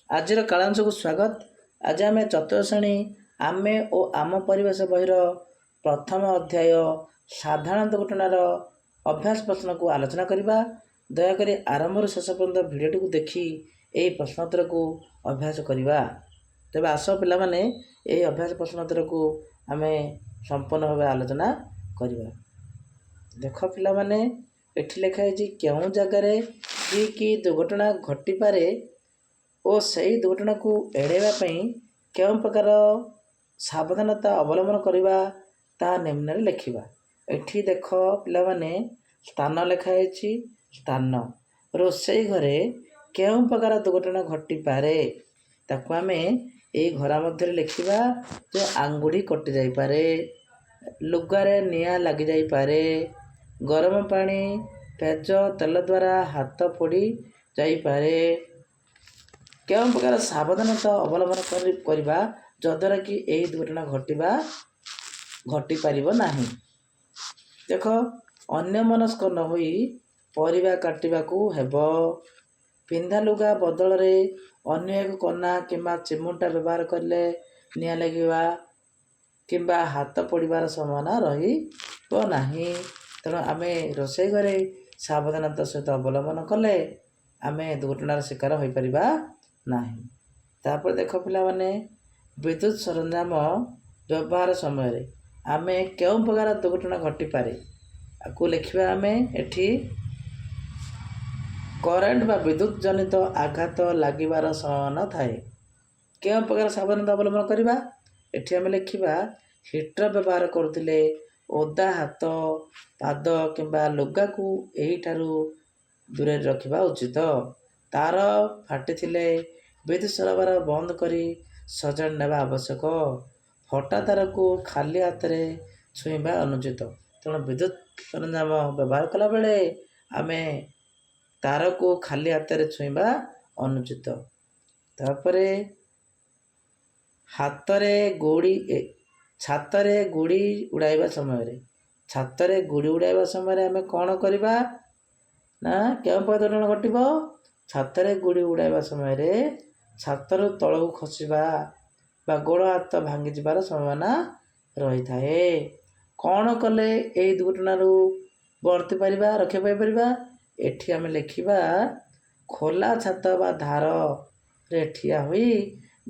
ଆଜିର କାଳାଂଶକୁ ସ୍ୱାଗତ। ଆଜି ଆମେ ଚତୁର୍ଥ ଶ୍ରେଣୀ ଆମେ ଓ ଆମ ପରିବେଶ ବହିର ପ୍ରଥମ ଅଧ୍ୟାୟ ସାଧାରଣ ଦୁର୍ଘଟଣାର ଅଭ୍ୟାସ ପ୍ରଶ୍ନକୁ ଆଲୋଚନା କରିବା। ଦୟାକରି ଆରମ୍ଭରୁ ଶେଷ ପର୍ଯ୍ୟନ୍ତ ଭିଡ଼ିଓଟିକୁ ଦେଖି ଏହି ପ୍ରଶ୍ନୋତ୍ତରକୁ ଅଭ୍ୟାସ କରିବା। ତେବେ ଆସ ପିଲାମାନେ ଏହି ଅଭ୍ୟାସ ପ୍ରଶ୍ନୋତ୍ତରକୁ ଆମେ ସମ୍ପୂର୍ଣ୍ଣ ଭାବେ ଆଲୋଚନା କରିବା। ଦେଖ ପିଲାମାନେ, ଏଠି ଲେଖା ହେଇଛି କେଉଁ ଜାଗାରେ କି ଦୁର୍ଘଟଣା ଘଟିପାରେ ଓ ସେହି ଦୁର୍ଘଟଣାକୁ ଏଡ଼ାଇବା ପାଇଁ କେଉଁ ପ୍ରକାର ସାବଧାନତା ଅବଲମ୍ବନ କରିବା ତାହା ନିମ୍ନରେ ଲେଖିବା। ଏଠି ଦେଖ ପିଲାମାନେ, ସ୍ଥାନ ଲେଖା ହେଇଛି। ସ୍ଥାନ ରୋଷେଇ ଘରେ କେଉଁ ପ୍ରକାର ଦୁର୍ଘଟଣା ଘଟିପାରେ ତାକୁ ଆମେ ଏଇ ଘର ମଧ୍ୟରେ ଲେଖିବା ଯେ ଆଙ୍ଗୁଠି କଟି ଯାଇପାରେ, ଲୁଗାରେ ନିଆଁ ଲାଗିଯାଇପାରେ, ଗରମ ପାଣି ପେଜ ତେଲ ଦ୍ୱାରା ହାତ ପୋଡ଼ି ଯାଇପାରେ। କେଉଁ ପ୍ରକାର ସାବଧାନତା ଅବଲମ୍ବନ କରିବା ଯଦ୍ୱାରା କି ଏହି ଦୁର୍ଘଟଣା ଘଟିପାରିବ ନାହିଁ। ଦେଖ, ଅନ୍ୟମନସ୍କ ନ ହୋଇ ପରିବା କାଟିବାକୁ ହେବ। ପିନ୍ଧା ଲୁଗା ବଦଳରେ ଅନ୍ୟ ଏକ କନା କିମ୍ବା ଚିମୁଟା ବ୍ୟବହାର କଲେ ନିଆଁ ଲାଗିବା କିମ୍ବା ହାତ ପୋଡ଼ିବାର ସମ୍ଭାବନା ରହିବ ନାହିଁ। ତେଣୁ ଆମେ ରୋଷେଇ ଘରେ ସାବଧାନତା ସହିତ ଅବଲମ୍ବନ କଲେ ଆମେ ଦୁର୍ଘଟଣାର ଶିକାର ହୋଇପାରିବା ନାହିଁ। ତାପରେ ଦେଖ ପିଲାମାନେ, ବିଦ୍ୟୁତ ସରଞ୍ଜାମ ବ୍ୟବହାର ସମୟରେ ଆମେ କେଉଁ ପ୍ରକାର ଦୁର୍ଘଟଣା ଘଟିପାରେ ଆକୁ ଲେଖିବା। ଆମେ ଏଠି କରେଣ୍ଟ ବା ବିଦ୍ୟୁତ ଜନିତ ଆଘାତ ଲାଗିବାର ସମ୍ଭାବନା ଥାଏ। କେଉଁ ପ୍ରକାର ସାବଧାନତା ଅବଲମ୍ବନ କରିବା ଏଠି ଆମେ ଲେଖିବା। ହିଟର ବ୍ୟବହାର କରୁଥିଲେ ଓଦା ହାତ ପାଦ କିମ୍ବା ଲୁଗାକୁ ଏହିଠାରୁ ଦୂରରେ ରଖିବା ଉଚିତ। ତାର ଫାଟିଥିଲେ ବିଦ୍ୟୁତ ସରବରାହ ବନ୍ଦ କରି ସଜାଡ଼ି ନେବା ଆବଶ୍ୟକ। ଫଟା ତାରକୁ ଖାଲି ହାତରେ ଛୁଇଁବା ଅନୁଚିତ। ତେଣୁ ବିଦ୍ୟୁତ ସରଞ୍ଜାମ ବ୍ୟବହାର କଲାବେଳେ ଆମେ ତାରକୁ ଖାଲି ହାତରେ ଛୁଇଁବା ଅନୁଚିତ। ତାପରେ ଛାତରେ ଗୁଡ଼ି ଉଡ଼ାଇବା ସମୟରେ ଆମେ କ'ଣ କରିବା ନା କେଉଁ ପ୍ରକାର ଦୁର୍ଘଟଣା ଘଟିବ? ଛାତରେ ଗୁଡ଼ି ଉଡ଼ାଇବା ସମୟରେ ଛାତରୁ ତଳକୁ ଖସିବା ବା ଗୋଡ଼ ହାତ ଭାଙ୍ଗିଯିବାର ସମ୍ଭାବନା ରହିଥାଏ। କ'ଣ କଲେ ଏହି ଦୁର୍ଘଟଣାରୁ ରକ୍ଷା ପାଇପାରିବା? ଏଠି ଆମେ ଲେଖିବା ଖୋଲା ଛାତ ବା ଧାରରେ ଠିଆ ହୋଇ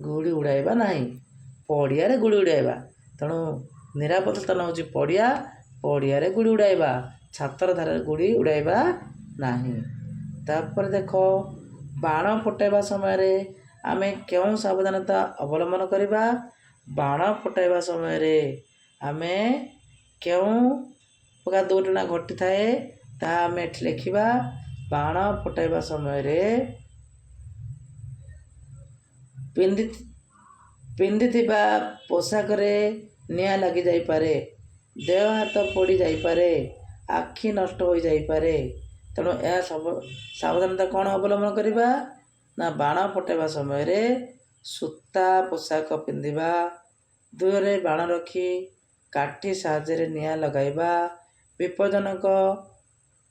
ଗୁଡ଼ି ଉଡ଼ାଇବା ନାହିଁ, ପଡ଼ିଆରେ ଗୁଡ଼ି ଉଡ଼ାଇବା। ତେଣୁ ନିରାପଦ ସ୍ଥାନ ହେଉଛି ପଡ଼ିଆରେ ଗୁଡ଼ି ଉଡ଼ାଇବା, ଛାତର ଧାରରେ ଗୁଡ଼ି ଉଡ଼ାଇବା ନାହିଁ। ତାପରେ ଦେଖ, ବାଣ ଫୁଟାଇବା ସମୟରେ ଆମେ କେଉଁ ସାବଧାନତା ଅବଲମ୍ବନ କରିବା? ବାଣ ଫୁଟାଇବା ସମୟରେ ଆମେ କେଉଁ ପ୍ରକାର ଦୁର୍ଘଟଣା ଘଟିଥାଏ ତାହା ଆମେ ଏଠି ଲେଖିବା। ବାଣ ଫୁଟାଇବା ସମୟରେ ପିନ୍ଧିଥିବା ପୋଷାକରେ ନିଆଁ ଲାଗିଯାଇପାରେ, ଦେହ ହାତ ପୋଡ଼ି ଯାଇପାରେ, ଆଖି ନଷ୍ଟ ହୋଇଯାଇପାରେ। ତେଣୁ ଏହା ସାବଧାନତା କ'ଣ ଅବଲମ୍ବନ କରିବା ନା ବାଣ ଫୁଟାଇବା ସମୟରେ ସୂତା ପୋଷାକ ପିନ୍ଧିବା, ଦୂରରେ ବାଣ ରଖି କାଠି ସାହାଯ୍ୟରେ ନିଆଁ ଲଗାଇବା, ବିପଜ୍ଜନକ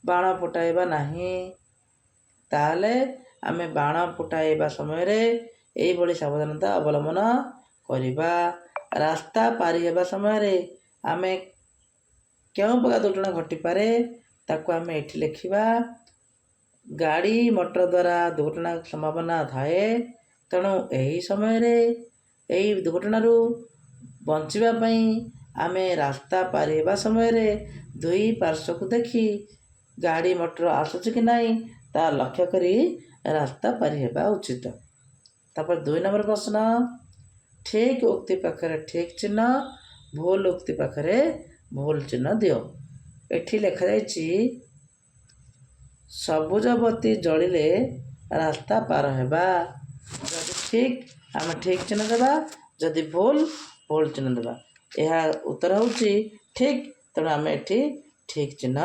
ବାଣ ଫୁଟାଇବା ନାହିଁ। ତାହେଲେ ଆମେ ବାଣ ଫୁଟାଇବା ସମୟରେ ଏହିଭଳି ସାବଧାନତା ଅବଲମ୍ବନ କରିବା। ରାସ୍ତା ପାରି ହେବା ସମୟରେ ଆମେ କେଉଁ ପ୍ରକାର ଦୁର୍ଘଟଣା ଘଟିପାରେ ତାକୁ ଆମେ ଏଠି ଲେଖିବା। ଗାଡ଼ି ମଟର ଦ୍ୱାରା ଦୁର୍ଘଟଣା ସମ୍ଭାବନା ଥାଏ। ତେଣୁ ଏହି ସମୟରେ ଏହି ଦୁର୍ଘଟଣାରୁ ବଞ୍ଚିବା ପାଇଁ ଆମେ ରାସ୍ତା ପାରି ହେବା ସମୟରେ ଦୁଇ ପାର୍ଶ୍ୱକୁ ଦେଖି ଗାଡ଼ି ମଟର ଆସୁଛି କି ନାହିଁ ତାହା ଲକ୍ଷ୍ୟ କରି ରାସ୍ତା ପାରି ହେବା ଉଚିତ। ତାପରେ 2 ନମ୍ବର ପ୍ରଶ୍ନ, ଠିକ୍ ଉକ୍ତି ପାଖରେ ଠିକ୍ ଚିହ୍ନ, ଭୁଲ ଉକ୍ତି ପାଖରେ ଭୁଲ ଚିହ୍ନ ଦିଅ। ଏଠି ଲେଖାଯାଇଛି ସବୁଜ ବତୀ ଜଳିଲେ ରାସ୍ତା ପାର ହେବା। ଯଦି ଠିକ୍ ଆମେ ଠିକ୍ ଚିହ୍ନ ଦେବା, ଯଦି ଭୁଲ ଚିହ୍ନ ଦେବା। ଏହା ଉତ୍ତର ହେଉଛି ଠିକ୍, ତେଣୁ ଆମେ ଏଠି ଠିକ୍ ଚିହ୍ନ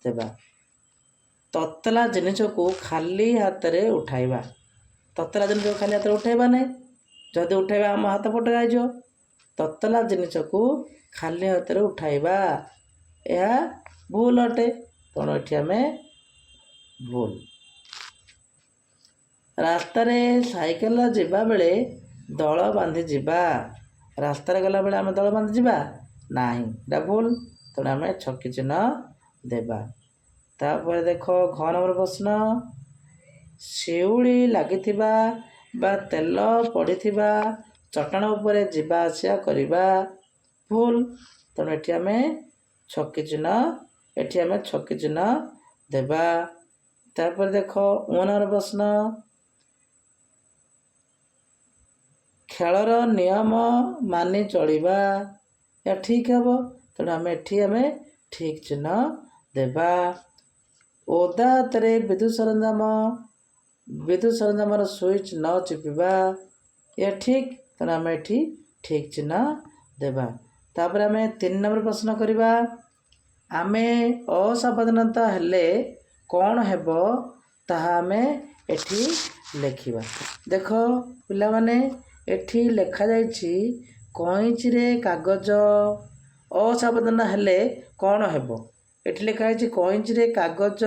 ଦେବା। ତତଲା ଜିନିଷକୁ ଖାଲି ହାତରେ ଉଠାଇବା। ତତଲା ଜିନିଷକୁ ଖାଲି ହାତରେ ଉଠାଇବା ନାହିଁ, ଯଦି ଉଠାଇବା ଆମ ହାତ ଫଟକା ହେଇଯିବ। ତତଲା ଜିନିଷକୁ ଖାଲି ହାତରେ ଉଠାଇବା ଏହା ଭୁଲ ଅଟେ, ତେଣୁ ଏଠି ଆମେ ଭୁଲ। ରାସ୍ତାରେ ସାଇକେଲ ଯିବା ବେଳେ ଦଳ ବାନ୍ଧି ଯିବା। ରାସ୍ତାରେ ଗଲାବେଳେ ଆମେ ଦଳ ବାନ୍ଧି ଯିବା ନାହିଁ, ଏଇଟା ଭୁଲ। ତେଣୁ ଆମେ ଛକି ଚିହ୍ନ ଦେବା। ତାପରେ ଦେଖ ଘ ନମ୍ବର ପ୍ରଶ୍ନ, ଶିଉଳି ଲାଗିଥିବା ବା ତେଲ ପଡ଼ିଥିବା ଚଟାଣ ଉପରେ ଯିବା ଆସିବା କରିବା, ଭୁଲ। ତେଣୁ ଏଠି ଆମେ ଛକି ଚିହ୍ନ ଦେବା। ତାପରେ ଦେଖ ଊ ନମ୍ବର ପ୍ରଶ୍ନ, ଖେଳର ନିୟମ ମାନି ଚଳିବା, ଏହା ଠିକ୍ ହେବ। ତେଣୁ ଏଠି ଆମେ ଠିକ୍ ଚିହ୍ନ ଦେବା। ଓଦା ହାତରେ ବିଦ୍ୟୁତ୍ ସରଞ୍ଜାମର ସୁଇଚ୍ ନ ଚିପିବା, ଏହା ଠିକ୍। ତେଣୁ ଆମେ ଏଠି ଠିକ୍ ଚିହ୍ନ ଦେବା। ତାପରେ ଆମେ 3 ନମ୍ବର ପ୍ରଶ୍ନ କରିବା, ଆମେ ଅସାବଧାନତା ହେଲେ କ'ଣ ହେବ ତାହା ଆମେ ଏଠି ଲେଖିବା। ଦେଖ ପିଲାମାନେ, ଏଠି ଲେଖାଯାଇଛି କଇଁଚିରେ କାଗଜ ଅସାବଧାନ ହେଲେ କ'ଣ ହେବ। ଏଠି ଲେଖା ହେଇଛି କଇଁଚିରେ କାଗଜ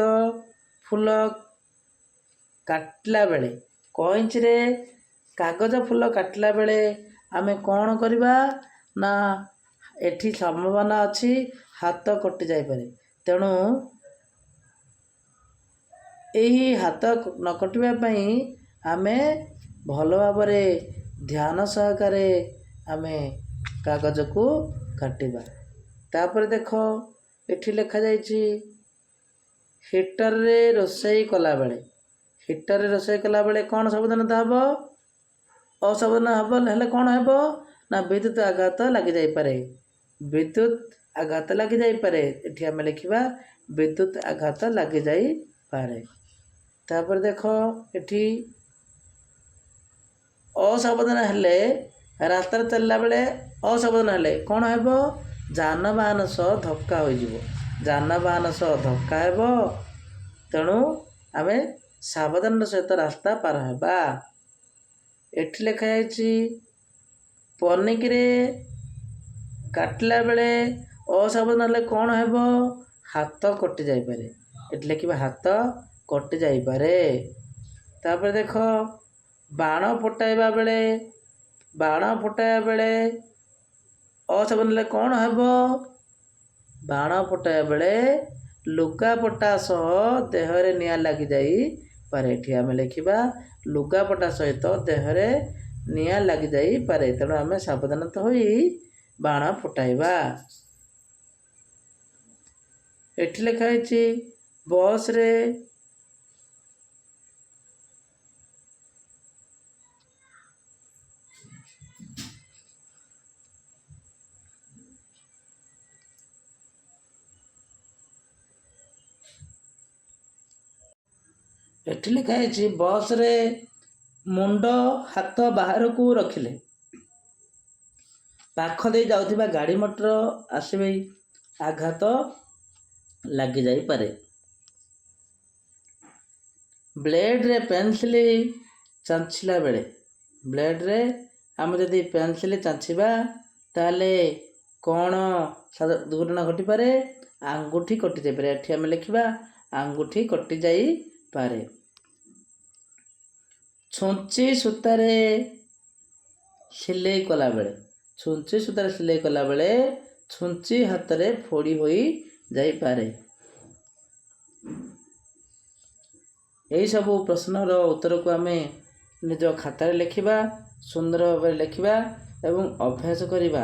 ଫୁଲ କାଟିଲା ବେଳେ, କଇଁଚିରେ କାଗଜ ଫୁଲ କାଟିଲା ବେଳେ ଆମେ କ'ଣ କରିବା ନା ଏଠି ସମ୍ଭାବନା ଅଛି ହାତ କଟି ଯାଇପାରେ। ତେଣୁ ଏହି ହାତ ନ କଟିବା ପାଇଁ ଆମେ ଭଲ ଭାବରେ ଧ୍ୟାନ ସହକାରେ ଆମେ କାଗଜକୁ କାଟିବା। ତାପରେ ଦେଖ ଏଠି ଲେଖାଯାଇଛି ହିଟରରେ ରୋଷେଇ କଲାବେଳେ, ହିଟରରେ ରୋଷେଇ କଲାବେଳେ କ'ଣ ସାବଧାନତା ହେବ? ଅସାବଧାନ ହେଲେ କ'ଣ ହେବ ନା ବିଦ୍ୟୁତ୍ ଆଘାତ ଲାଗିଯାଇପାରେ। ବିଦ୍ୟୁତ୍ ଆଘାତ ଲାଗିଯାଇପାରେ, ଏଠି ଆମେ ଲେଖିବା ବିଦ୍ୟୁତ୍ ଆଘାତ ଲାଗିଯାଇପାରେ। ତାପରେ ଦେଖ ଏଠି ଅସାବଧାନ ହେଲେ, ରାସ୍ତାରେ ଚାଲିଲା ବେଳେ ଅସାବଧାନ ହେଲେ କ'ଣ ହେବ? ଯାନବାହନ ସହ ଧକ୍କା ହୋଇଯିବ, ଯାନବାହନ ସହ ଧକ୍କା ହେବ। ତେଣୁ ଆମେ ସାବଧାନର ସହିତ ରାସ୍ତା ପାର ହେବା। ଏଠି ଲେଖାଯାଇଛି ପନିକିରେ କାଟିଲା ବେଳେ ଅସାବଧାନ ହେଲେ କ'ଣ ହେବ? ହାତ କଟି ଯାଇପାରେ, ଏଠି ଲେଖିବା ହାତ କଟି ଯାଇପାରେ। ତାପରେ ଦେଖ ବାଣ ଫୁଟାଇବା ବେଳେ ଅସାବଧାନ ହେଲେ କ'ଣ ହେବ? ବାଣ ଫୁଟାଇବା ବେଳେ ଲୁଗାପଟା ସହ ଦେହରେ ନିଆଁ ଲାଗିଯାଇପାରେ, ଏଠି ଆମେ ଲେଖିବା ଲୁଗାପଟା ସହିତ ଦେହରେ ନିଆଁ ଲାଗିଯାଇପାରେ। ତେଣୁ ଆମେ ସାବଧାନତା ହୋଇ ବାଣ ଫୁଟାଇବା। ଏଠି ଲେଖା ହେଇଛି ବସ୍ରେ ମୁଣ୍ଡ ହାତ ବାହାରକୁ ରଖିଲେ ପାଖ ଦେଇ ଯାଉଥିବା ଗାଡ଼ି ମଟର ଆସିବେ, ଆଘାତ ଲାଗିଯାଇପାରେ। ବ୍ଲେଡ଼ରେ ପେନସିଲ ଚାଞ୍ଚିଲା ବେଳେ, ବ୍ଲେଡ଼ରେ ଆମେ ଯଦି ପେନସିଲ ଚାଞ୍ଚିବା ତାହେଲେ କ'ଣ ଦୁର୍ଘଟଣା ଘଟିପାରେ? ଆଙ୍ଗୁଠି କଟି ଯାଇପାରେ, ଏଠି ଆମେ ଲେଖିବା ଆଙ୍ଗୁଠି କଟି ଯାଇପାରେ। ଛୁଞ୍ଚି ସୂତାରେ ସିଲେଇ କଲାବେଳେ, ଛୁଞ୍ଚି ହାତରେ ଫୋଡ଼ି ହୋଇ ଯାଇପାରେ। ଏହିସବୁ ପ୍ରଶ୍ନର ଉତ୍ତରକୁ ଆମେ ନିଜ ଖାତାରେ ଲେଖିବା, ସୁନ୍ଦର ଭାବରେ ଲେଖିବା ଏବଂ ଅଭ୍ୟାସ କରିବା।